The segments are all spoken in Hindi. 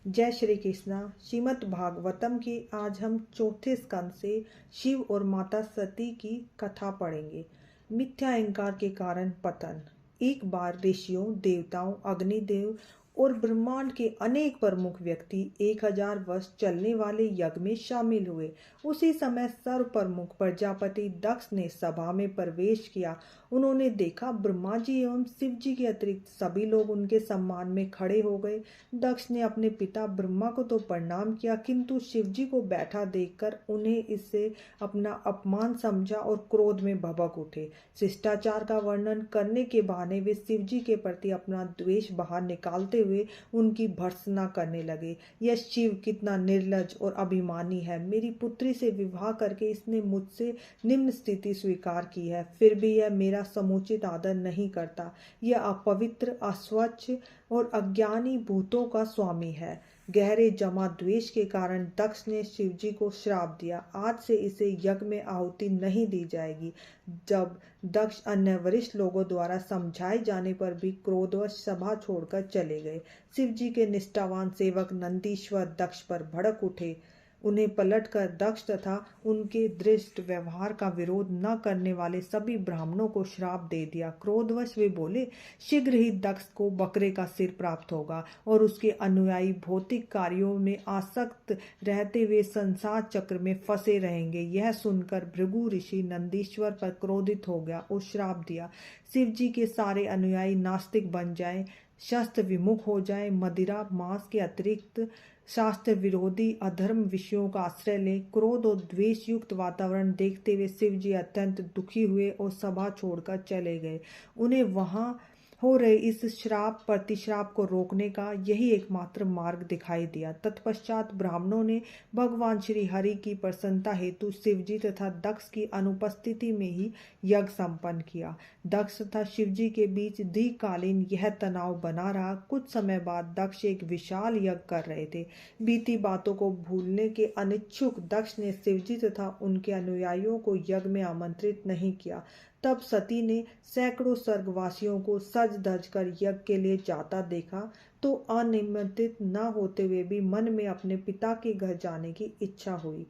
जय श्री कृष्णा। श्रीमद् भागवतम की आज हम चौथे स्कंद से शिव और माता सती की कथा पढ़ेंगे। मिथ्या अहंकार के कारण पतन। एक बार ऋषियों, देवताओं, अग्निदेव और ब्रह्मांड के अनेक प्रमुख व्यक्ति 1000 वर्ष चलने वाले यज्ञ में शामिल हुए। उसी समय सर्व प्रमुख प्रजापति दक्ष ने सभा में प्रवेश किया। उन्होंने देखा ब्रह्मा जी एवं शिव जी के अतिरिक्त सभी लोग उनके सम्मान में खड़े हो गए। दक्ष ने अपने पिता ब्रह्मा को तो प्रणाम किया, किंतु शिव जी को बैठा देखकर उन्हें इससे अपना अपमान समझा और क्रोध में भभक उठे। शिष्टाचार का वर्णन करने के बहाने वे शिव जी के प्रति अपना द्वेष बाहर निकालते हुए उनकी भर्त्सना करने लगे। यह शिव कितना निर्लज और अभिमानी है। मेरी पुत्री से विवाह करके इसने मुझसे निम्न स्थिति स्वीकार की है, फिर भी यह मेरा समुचित आदर नहीं करता। यह अपवित्र, अस्वच्छ और अज्ञानी भूतों का स्वामी है। गहरे जमा द्वेष के कारण दक्ष ने शिव जी को श्राप दिया, आज से इसे यज्ञ में आहुति नहीं दी जाएगी। जब दक्ष अन्य वरिष्ठ लोगों द्वारा समझाए जाने पर भी क्रोधवश सभा छोड़कर चले गए। शिव जी के निष्ठावान सेवक नंदीश्वर दक्ष पर भड़क उठे। उन्हें पलटकर दक्ष तथा उनके दृष्ट व्यवहार का विरोध न करने वाले सभी ब्राह्मणों को श्राप दे दिया। क्रोधवश वे बोले, शीघ्र ही दक्ष को बकरे का सिर प्राप्त होगा और उसके अनुयायी भौतिक कार्यों में आसक्त रहते हुए संसार चक्र में फंसे रहेंगे। यह सुनकर भृगु ऋषि नंदीश्वर पर क्रोधित हो गया और श्राप दिया, शिव जी के सारे अनुयायी नास्तिक बन जाएं, शस्त्र विमुख हो जाएं, मदिरा मांस के अतिरिक्त शास्त्र विरोधी अधर्म विषयों का आश्रय ले। क्रोध और द्वेष युक्त वातावरण देखते हुए शिव जी अत्यंत दुखी हुए और सभा छोड़कर चले गए। उन्हें वहां हो रहे इस श्राप प्रतिश्राप को रोकने का यही एकमात्र मार्ग दिखाई दिया। तत्पश्चात ब्राह्मणों ने भगवान श्री हरि की प्रसन्नता हेतु शिव जी तथा दक्ष की अनुपस्थिति में ही यज्ञ संपन्न किया। दक्ष तथा शिव जी के बीच दीर्घकालीन यह तनाव बना रहा। कुछ समय बाद दक्ष एक विशाल यज्ञ कर रहे थे। बीती बातों को भूलने के अनिच्छुक दक्ष ने शिव जी तथा उनके अनुयायियों को यज्ञ में आमंत्रित नहीं किया। तब सती ने सैकड़ों स्वर्गवासियों को सज धज कर यज्ञ के लिए जाता देखा तो अनिमंत्रित न होते हुए भी मन में अपने पिता के घर जाने की इच्छा हुई।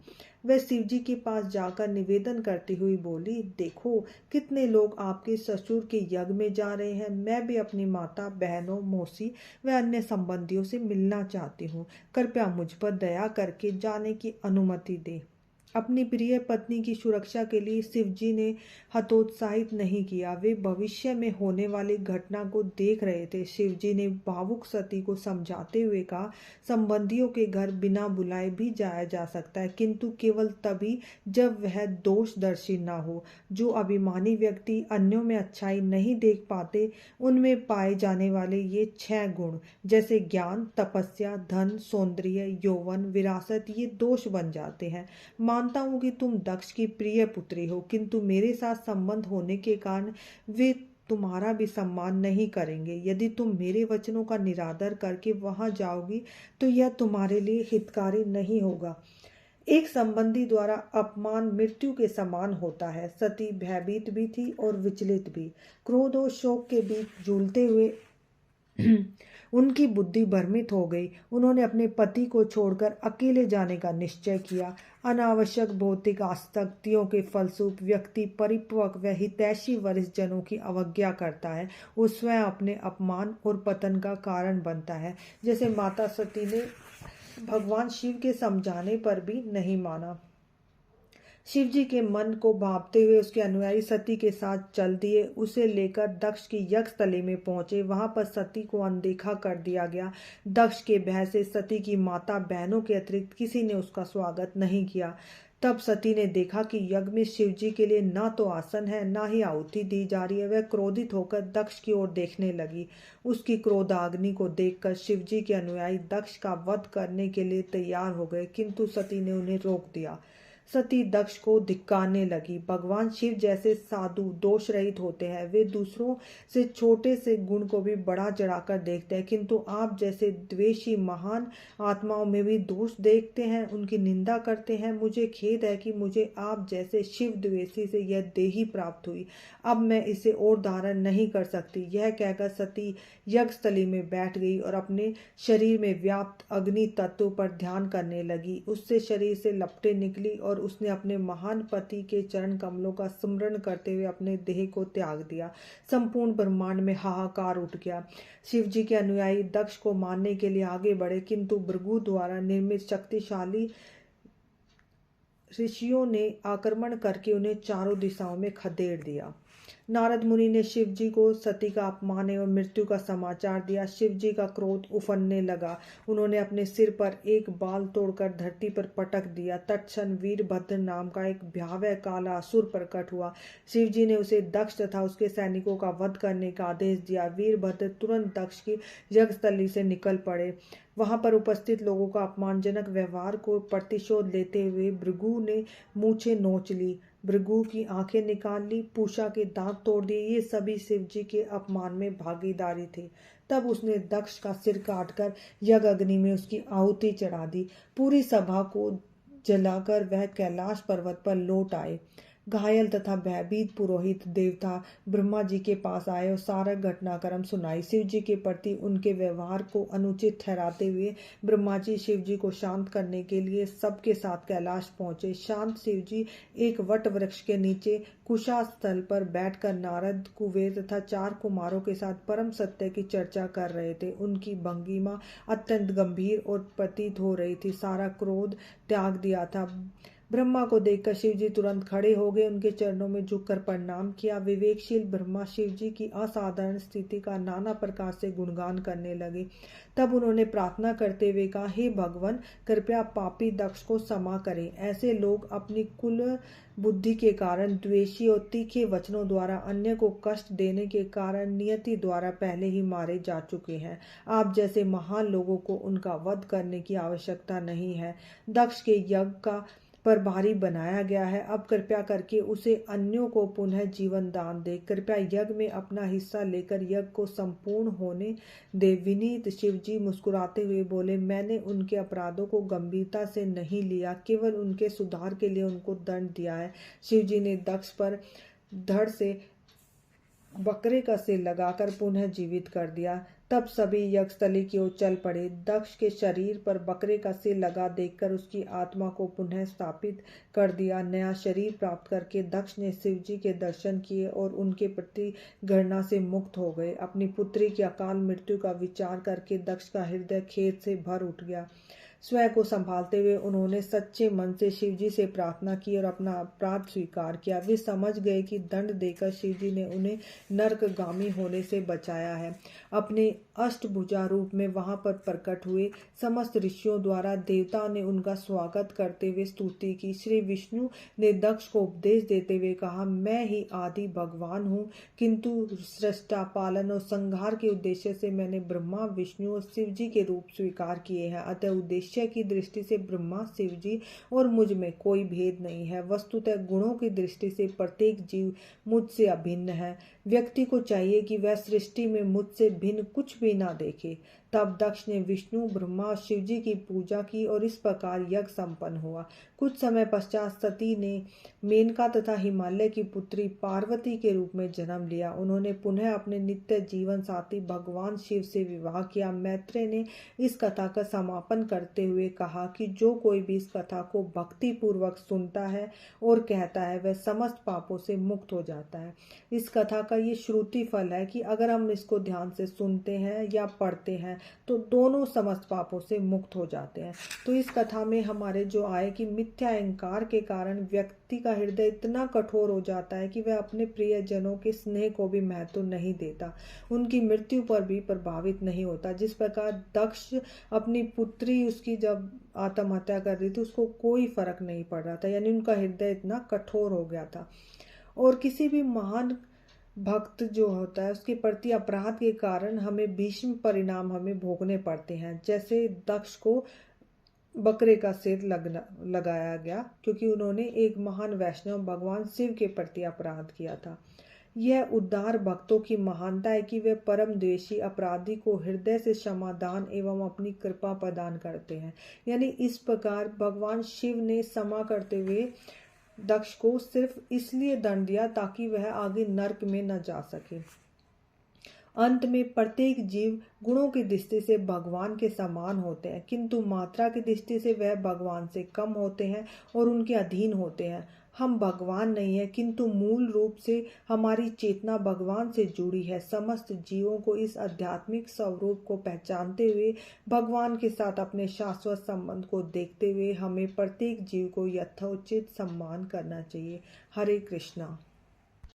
वह शिव जी के पास जाकर निवेदन करती हुई बोली, देखो कितने लोग आपके ससुर के यज्ञ में जा रहे हैं। मैं भी अपनी माता, बहनों, मौसी व अन्य संबंधियों से मिलना चाहती हूँ। कृपया मुझ पर दया करके जाने की अनुमति दे। अपनी प्रिय पत्नी की सुरक्षा के लिए शिव जी ने हतोत्साहित नहीं किया। वे भविष्य में होने वाली घटना को देख रहे थे। शिव जी ने भावुक सती को समझाते हुए कहा, संबंधियों के घर बिना बुलाए भी जाया जा सकता है, किंतु केवल तभी जब वह दोषदर्शी न हो। जो अभिमानी व्यक्ति अन्यों में अच्छाई नहीं देख पाते, उनमें पाए जाने वाले ये 6 गुण जैसे ज्ञान, तपस्या, धन, सौंदर्य, यौवन, विरासत, ये दोष बन जाते हैं। मानता हूँ कि तुम दक्ष की प्रिय पुत्री हो, किंतु मेरे साथ संबंध होने के कारण वे तुम्हारा भी सम्मान नहीं करेंगे। यदि तुम मेरे वचनों का निरादर करके वहां जाओगी तो यह तुम्हारे लिए हितकारी नहीं होगा। एक संबंधी द्वारा अपमान मृत्यु के समान होता है। सती भयभीत भी थी और विचलित भी। क्रोध और शोक के बीच झूलते हुए उनकी बुद्धि भ्रमित हो गई। उन्होंने अपने पति को छोड़कर अकेले जाने का निश्चय किया। अनावश्यक भौतिक आसक्तियों के फलस्वरूप व्यक्ति परिपक्व व हितैषी वरिष्ठ जनों की अवज्ञा करता है। वो स्वयं अपने अपमान और पतन का कारण बनता है। जैसे माता सती ने भगवान शिव के समझाने पर भी नहीं माना। शिव जी के मन को भांपते हुए उसके अनुयायी सती के साथ चल दिए। उसे लेकर दक्ष की यज्ञस्थली में पहुंचे। वहां पर सती को अनदेखा कर दिया गया। दक्ष के भय से सती की माता, बहनों के अतिरिक्त किसी ने उसका स्वागत नहीं किया। तब सती ने देखा कि यज्ञ में शिव जी के लिए न तो आसन है, न ही आहुति दी जा रही है। वह क्रोधित होकर दक्ष की ओर देखने लगी। उसकी क्रोधाग्नि को देखकर शिव जी के अनुयायी दक्ष का वध करने के लिए तैयार हो गए, किंतु सती ने उन्हें रोक दिया। सती दक्ष को धिक्कारने लगी। भगवान शिव जैसे साधु दोष रहित होते हैं, वे दूसरों से छोटे से गुण को भी बढ़ा चढ़ाकर देखते हैं, किंतु आप जैसे द्वेषी महान आत्माओं में भी दोष देखते हैं, उनकी निंदा करते हैं। मुझे खेद है कि मुझे आप जैसे शिव द्वेषी से यह देही प्राप्त हुई। अब मैं इसे और धारण नहीं कर सकती। यह कहकर सती यज्ञस्थली में बैठ गई और अपने शरीर में व्याप्त अग्नि तत्व पर ध्यान करने लगी। उससे शरीर से लपटें निकली और उसने अपने महान पति के चरण कमलों का स्मरण करते हुए अपने देह को त्याग दिया। संपूर्ण ब्रह्मांड में हाहाकार उठ गया। शिवजी के अनुयायी दक्ष को मारने के लिए आगे बढ़े, किंतु भृगु द्वारा निर्मित शक्तिशाली ऋषियों ने आक्रमण करके उन्हें चारों दिशाओं में खदेड़ दिया। नारद मुनि ने शिवजी को सती का अपमान एवं मृत्यु का समाचार दिया। शिवजी का क्रोध उफनने लगा। उन्होंने अपने सिर पर एक बाल तोड़कर धरती पर पटक दिया। तत्क्षण वीरभद्र नाम का एक भयावह काला असुर प्रकट हुआ। शिवजी ने उसे दक्ष तथा उसके सैनिकों का वध करने का आदेश दिया। वीरभद्र तुरंत दक्ष की यज्ञस्थली से निकल पड़े। वहां पर उपस्थित लोगों का अपमानजनक व्यवहार को प्रतिशोध लेते हुए भृगु ने मूछें नोच ली, भृगु की आंखें निकाल ली, पूषा के दांत तोड़ दिए। ये सभी शिवजी के अपमान में भागीदारी थे। तब उसने दक्ष का सिर काटकर यज्ञ अग्नि में उसकी आहुति चढ़ा दी। पूरी सभा को जलाकर वह कैलाश पर्वत पर लौट आए। घायल तथा भयभीत पुरोहित देवता ब्रह्मा जी के पास आए और सारा घटनाक्रम सुनाई। शिव जी के प्रति उनके व्यवहार को अनुचित ठहराते हुए ब्रह्मा जी शिव जी को शांत करने के लिए सबके साथ कैलाश पहुंचे। शांत शिव जी एक वट वृक्ष के नीचे कुशा स्थल पर बैठकर नारद, कुबेर तथा 4 कुमारों के साथ परम सत्य की चर्चा कर रहे थे। उनकी भंगिमा अत्यंत गंभीर और प्रतीत हो रही थी। सारा क्रोध त्याग दिया था। ब्रह्मा को देखकर शिवजी तुरंत खड़े हो गए, उनके चरणों में झुककर प्रणाम किया। विवेकशील ब्रह्मा शिवजी की असाधारण स्थिति का नाना प्रकार से गुणगान करने लगे। तब उन्होंने प्रार्थना करते हुए कहा, हे भगवान, कृपया पापी दक्ष को क्षमा करें। ऐसे लोग अपनी कुल बुद्धि के कारण, द्वेषी और तीखे वचनों द्वारा अन्य को कष्ट देने के कारण नियति द्वारा पहले ही मारे जा चुके हैं। आप जैसे महान लोगों को उनका वध करने की आवश्यकता नहीं है। दक्ष के यज्ञ का प्रभारी बनाया गया है। अब कृपया करके उसे अन्यों को पुनः जीवन दान दे। कृपया यज्ञ में अपना हिस्सा लेकर यज्ञ को संपूर्ण होने दे। विनीत शिवजी मुस्कुराते हुए बोले, मैंने उनके अपराधों को गंभीरता से नहीं लिया, केवल उनके सुधार के लिए उनको दंड दिया है। शिवजी ने दक्ष पर धड़ से बकरे का सिर लगाकर पुनः जीवित कर दिया। तब सभी यज्ञस्थली की ओर चल पड़े। दक्ष के शरीर पर बकरे का सिर लगा देखकर उसकी आत्मा को पुनः स्थापित कर दिया। नया शरीर प्राप्त करके दक्ष ने शिवजी के दर्शन किए और उनके प्रति घृणा से मुक्त हो गए। अपनी पुत्री की अकाल मृत्यु का विचार करके दक्ष का हृदय खेद से भर उठ गया। स्वयं को संभालते हुए उन्होंने सच्चे मन से शिवजी से प्रार्थना की और अपना अपराध स्वीकार किया। वे समझ गए कि दंड देकर शिवजी ने उन्हें नरकगामी होने से बचाया है। अपने अष्टभुजा रूप में वहां पर प्रकट हुए। समस्त ऋषियों द्वारा देवताओं ने उनका स्वागत करते हुए स्तुति की। श्री विष्णु ने दक्ष को उपदेश देते हुए कहा, मैं ही आदि भगवान हूँ, किंतु सृष्टा, पालन और संहार के उद्देश्य से मैंने ब्रह्मा, विष्णु और शिवजी के रूप स्वीकार किए हैं। अतः उद्देश्य की दृष्टि से ब्रह्मा, शिवजी और मुझ में कोई भेद नहीं है। वस्तुतः गुणों की दृष्टि से प्रत्येक जीव मुझसे अभिन्न है। व्यक्ति को चाहिए कि वह सृष्टि में मुझसे भिन्न कुछ भी ना देखे। तब दक्ष ने विष्णु, ब्रह्मा और शिवजी की पूजा की और इस प्रकार यज्ञ संपन्न हुआ। कुछ समय पश्चात सती ने मेनका तथा हिमालय की पुत्री पार्वती के रूप में जन्म लिया। उन्होंने पुनः अपने नित्य जीवन साथी भगवान शिव से विवाह किया। मैत्रेय ने इस कथा का समापन करते हुए कहा कि जो कोई भी इस कथा को भक्ति पूर्वक सुनता है और कहता है, वह समस्त पापों से मुक्त हो जाता है। इस कथा का ये श्रुति फल है कि अगर हम इसको ध्यान से सुनते हैं या पढ़ते हैं तो दोनों समस्त पापों से मुक्त हो जाते हैं। तो इस कथा में हमारे जो आए कि मिथ्या अहंकार के कारण व्यक्ति का हृदय इतना कठोर हो जाता है कि वह अपने प्रियजनों के स्नेह को भी महत्व नहीं देता, उनकी मृत्यु पर भी प्रभावित नहीं होता। जिस प्रकार दक्ष अपनी पुत्री उसकी जब आत्महत्या कर रही थी उसको कोई फर्क नहीं पड़ रहा था, यानी उनका हृदय इतना कठोर हो गया था। और किसी भी महान भक्त जो होता है उसके प्रति अपराध के कारण हमें भीषण परिणाम हमें भोगने पड़ते हैं। जैसे दक्ष को बकरे का सिर लगाया गया, क्योंकि उन्होंने एक महान वैष्णव भगवान शिव के प्रति अपराध किया था। यह उद्धार भक्तों की महानता है कि वे परम द्वेषी अपराधी को हृदय से क्षमादान एवं अपनी कृपा प्रदान करते हैं। यानी इस प्रकार भगवान शिव ने क्षमा करते हुए दक्ष को सिर्फ इसलिए दंड दिया ताकि वह आगे नरक में न जा सके। अंत में प्रत्येक जीव गुणों की दृष्टि से भगवान के समान होते हैं, किंतु मात्रा की दृष्टि से वह भगवान से कम होते हैं और उनके अधीन होते हैं। हम भगवान नहीं है, किंतु मूल रूप से हमारी चेतना भगवान से जुड़ी है। समस्त जीवों को इस आध्यात्मिक स्वरूप को पहचानते हुए भगवान के साथ अपने शाश्वत संबंध को देखते हुए हमें प्रत्येक जीव को यथोचित सम्मान करना चाहिए। हरे कृष्णा।